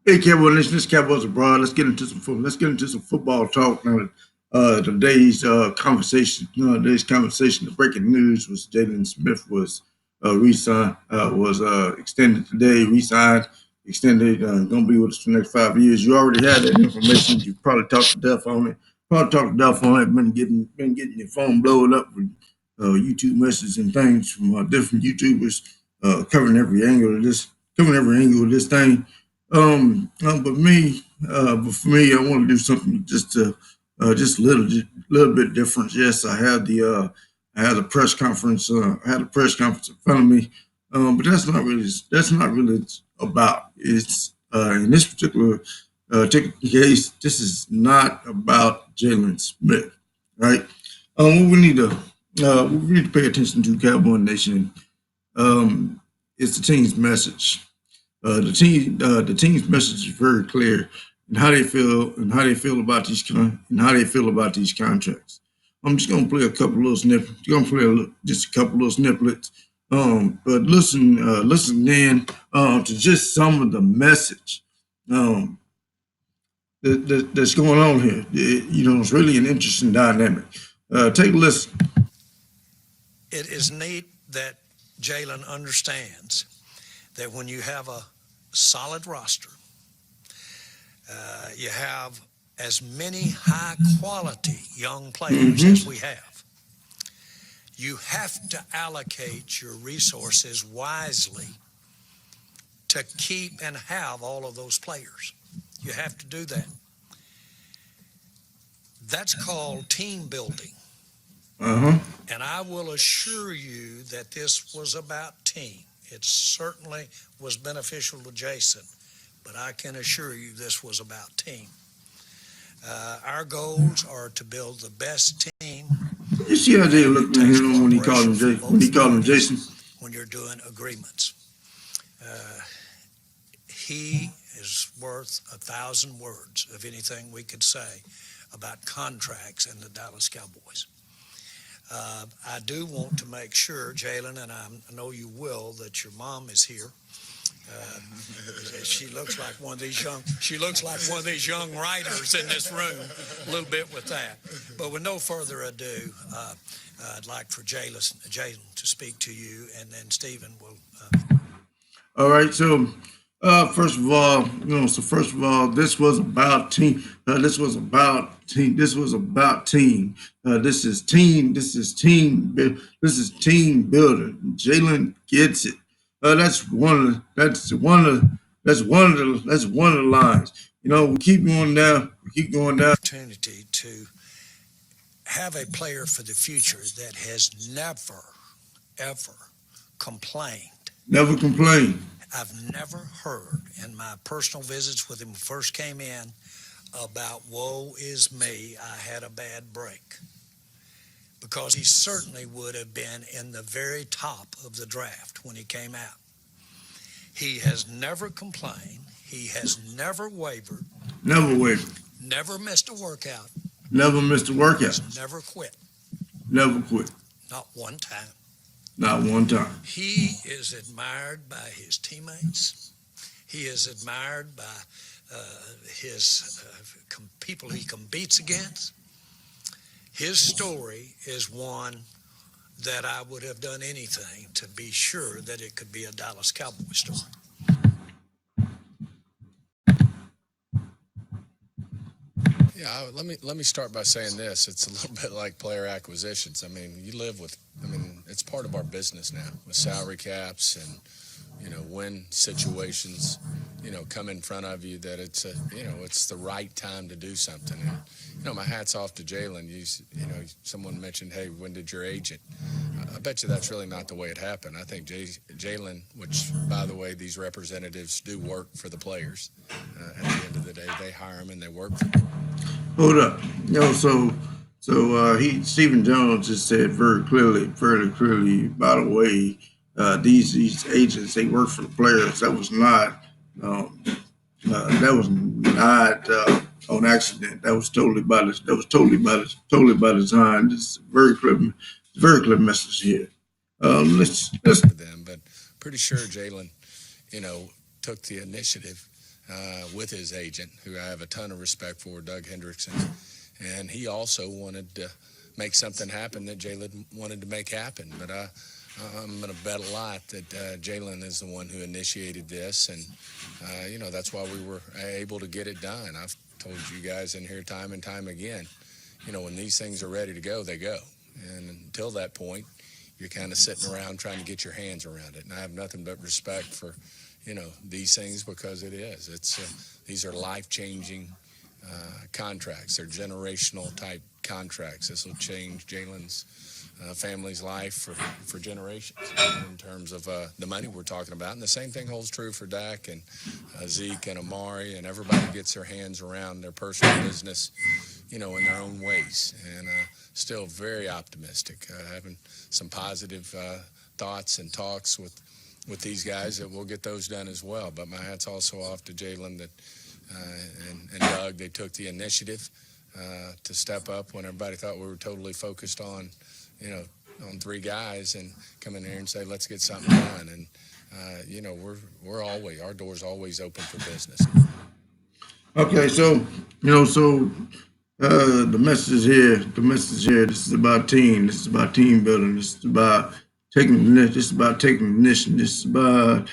Hey, Cowboys Nation, this is Cowboys Abroad. Let's get into some football talk now. Today's conversation, the breaking news was Jalen Smith was re-signed, was extended today, re-signed, extended, going to be with us for the next 5 years. You already had that information. You probably talked to death on it. Been getting your phone blowing up with YouTube messages and things from different YouTubers covering every angle of this thing. But for me, I want to do something just little bit different. Yes, I had a press conference. I had a press conference in front of me, but that's not really about. It's in this particular case. This is not about Jalen Smith, right? What we need to pay attention to, Cowboy Nation, is the team's message. The team's message is very clear and how they feel about these contracts. I'm just gonna play a couple little snippets. Just a couple little snippets. But listen in to just some of the message um, that's going on here. It's really an interesting dynamic. Take a listen. It is neat that Jalen understands that when you have a solid roster, you have as many high quality young players as we have. You have to allocate your resources wisely to keep and have all of those players. You have to do that. That's called team building. And I will assure you that this was about team. It certainly was beneficial to Jason, but I can assure you this was about team. Our goals are to build the best team. You see how they looked at him when he called him Jason. When you're doing agreements, he is worth 1,000 words of anything we could say about contracts and the Dallas Cowboys. I do want to make sure, Jalen, and I know you will, that your mom is here. She looks like one of these young writers in this room, a little bit with that. But with no further ado, I'd like for Jalen to speak to you, and then Stephen will. All right. So, first of all, this was about team. This was about team. This was about team. This is team. This is team. This is team building. Jalen gets it. That's one of the lines. We keep going down. We keep going down. Opportunity to have a player for the future that has never, ever complained. Never complained. I've never heard in my personal visits with him first came in about woe is me, I had a bad break. Because he certainly would have been in the very top of the draft when he came out. He has never complained. He has never wavered. Never wavered. Never missed a workout. Never missed a workout. He's never quit. Never quit. Not one time. Not one time. He is admired by his teammates. He is admired by his people he competes against. His story is one that I would have done anything to be sure that it could be a Dallas Cowboys story. Yeah, let me start by saying this. It's a little bit like player acquisitions. I mean, it's part of our business now with salary caps and, when situations, come in front of you that it's the right time to do something. And, my hat's off to Jalen. Someone mentioned, hey, when did your agent? I bet you that's really not the way it happened. I think Jalen, which, by the way, these representatives do work for the players. At the end of the day, they hire them and they work for them. Hold up. Stephen Jones just said very clearly, by the way, these agents, they work for the players. That was not on accident. That was totally by design. This is a very clear message here. Let's For them, but pretty sure Jalen, took the initiative with his agent, who I have a ton of respect for, Doug Hendrickson. And he also wanted to make something happen that Jalen wanted to make happen. But I'm going to bet a lot that Jalen is the one who initiated this. And, that's why we were able to get it done. I've told you guys in here time and time again, when these things are ready to go, they go. And until that point, you're kind of sitting around trying to get your hands around it. And I have nothing but respect for, these things, because these are life-changing contracts. They're generational type contracts. This will change Jalen's family's life for generations in terms of the money we're talking about. And the same thing holds true for Dak and Zeke and Amari, and everybody gets their hands around their personal business, in their own ways. And still very optimistic, having some positive thoughts and talks with these guys that we'll get those done as well. But my hat's also off to Jalen that and Doug. They took the initiative to step up when everybody thought we were totally focused on, on three guys, and come in here and say, let's get something done. And, our door's always open for business. Okay, so the message here. This is about team. This is about team building. This is about This is about taking initiative. This is about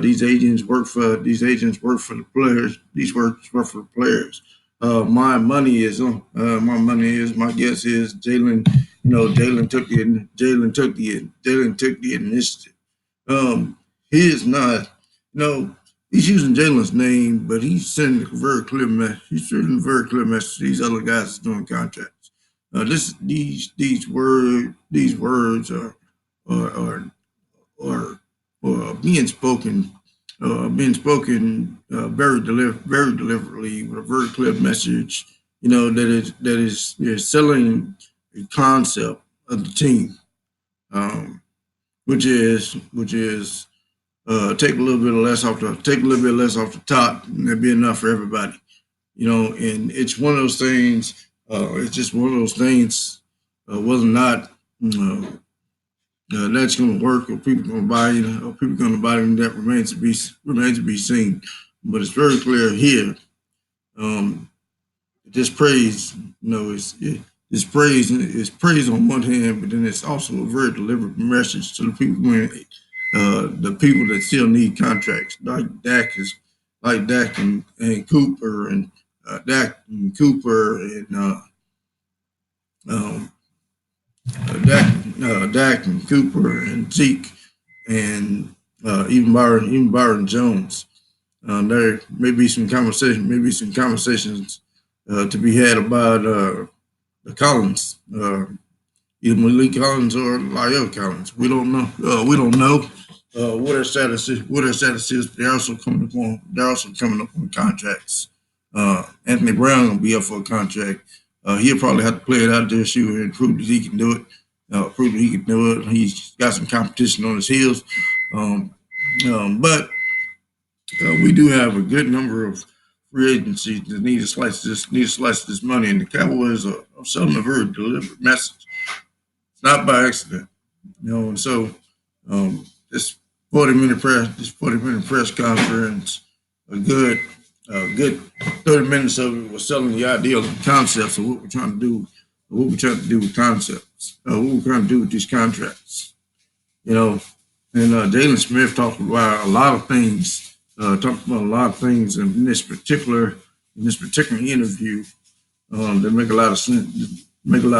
these agents work for the players. These work for the players. My money is on. My guess is Jalen. Jalen took the initiative. He is not. He's using Jalen's name, but he's sending a very clear message. He's sending a very clear message to these other guys that's doing contracts. These words are being spoken very deliberately with a very clear message. That is selling a concept of the team, which is take a little bit less off the top, and that'd be enough for everybody. And it's one of those things. It's just one of those things. Whether or not that's going to work, or people going to buy it, or people going to buy it, that remains to be seen. But it's very clear here. This praise, it's praise on one hand, but then it's also a very deliberate message to the people that still need contracts, like Dak and Cooper and Dak and Cooper and Zeke and even Byron Jones. There may be some conversations to be had about the Collins, either Malik Collins or Lyle Collins. We don't know. We don't know what their status is. But they're also coming up on contracts. Anthony Brown gonna be up for a contract. He'll probably have to play it out this year and prove that he can do it. He's got some competition on his heels. But we do have a good number of free agencies that need to slice this money, and the Cowboys are selling a very deliberate message. It's not by accident, And so this 40-minute press conference, a good 30 minutes of it was selling the idea of the concepts of what we're trying to do, with concepts, what we're trying to do with these contracts, And Jalen Smith talked about a lot of things. In this particular interview that make a lot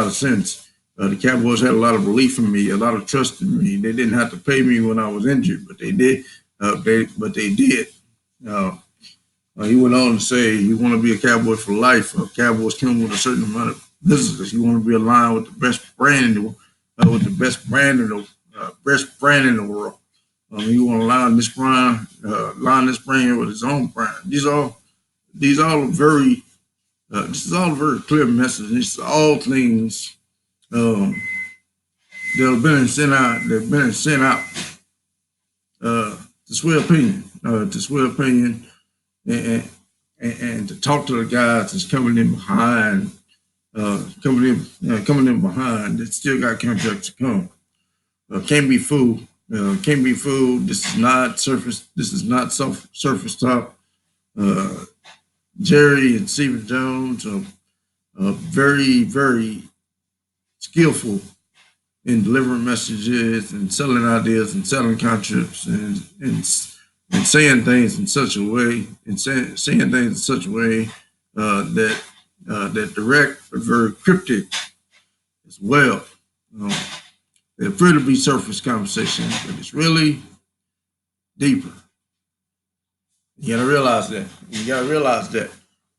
of sense. The Cowboys had a lot of belief in me, a lot of trust in me. They didn't have to pay me when I was injured, but they did. They did. He went on to say, "You want to be a Cowboy for life. Cowboys come with a certain amount of visitors. You want to be aligned with the best brand in the world, best brand in the world. You want to line this brand with his own brand. These all are very. This is all a very clear message. This is all things that have been sent out. They've been sent out to sway opinion, and to talk to the guys that's coming in behind, that still got contracts to come. Can't be fooled. This is not surface. This is not surface talk. Uh, Jerry and Stephen Jones are very, very skillful in delivering messages and selling ideas and selling concepts and saying things in such a way and saying things in such a way that that direct but very cryptic as well. Um, they appear to be surface conversations, but it's really deeper. You gotta realize that. You gotta realize that.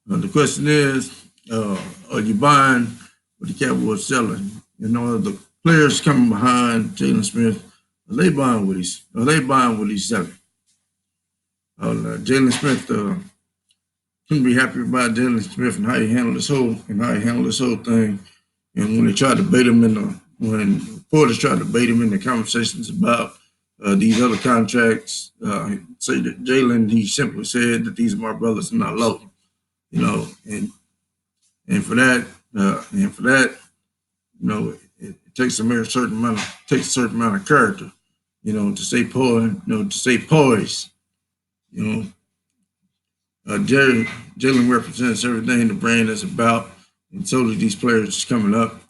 The question is, are you buying what the Cowboys selling? You know, the players coming behind Jalen Smith, are they buying what he's selling? Jalen Smith couldn't be happy about Jalen Smith and how he handled this whole thing. And when they tried to bait him in the when reporters tried to bait him in the conversations about these other contracts, say that Jalen, he simply said that these are my brothers and I love them. You know, and for that, it takes a certain amount of character, to say to say poise, you know. Jalen represents everything the brand is about, and so do these players coming up.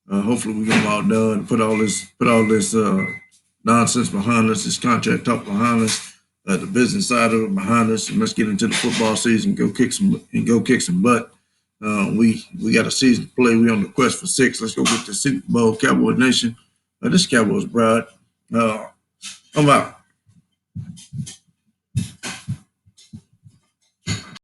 Hopefully, we get them all done. Put all this nonsense behind us. This contract talk behind us. The business side of it behind us, and let's get into the football season. Go kick some butt. We got a season to play. We on the quest for 6. Let's go get the Super Bowl, Cowboy Nation. This Cowboys Brad. I'm out.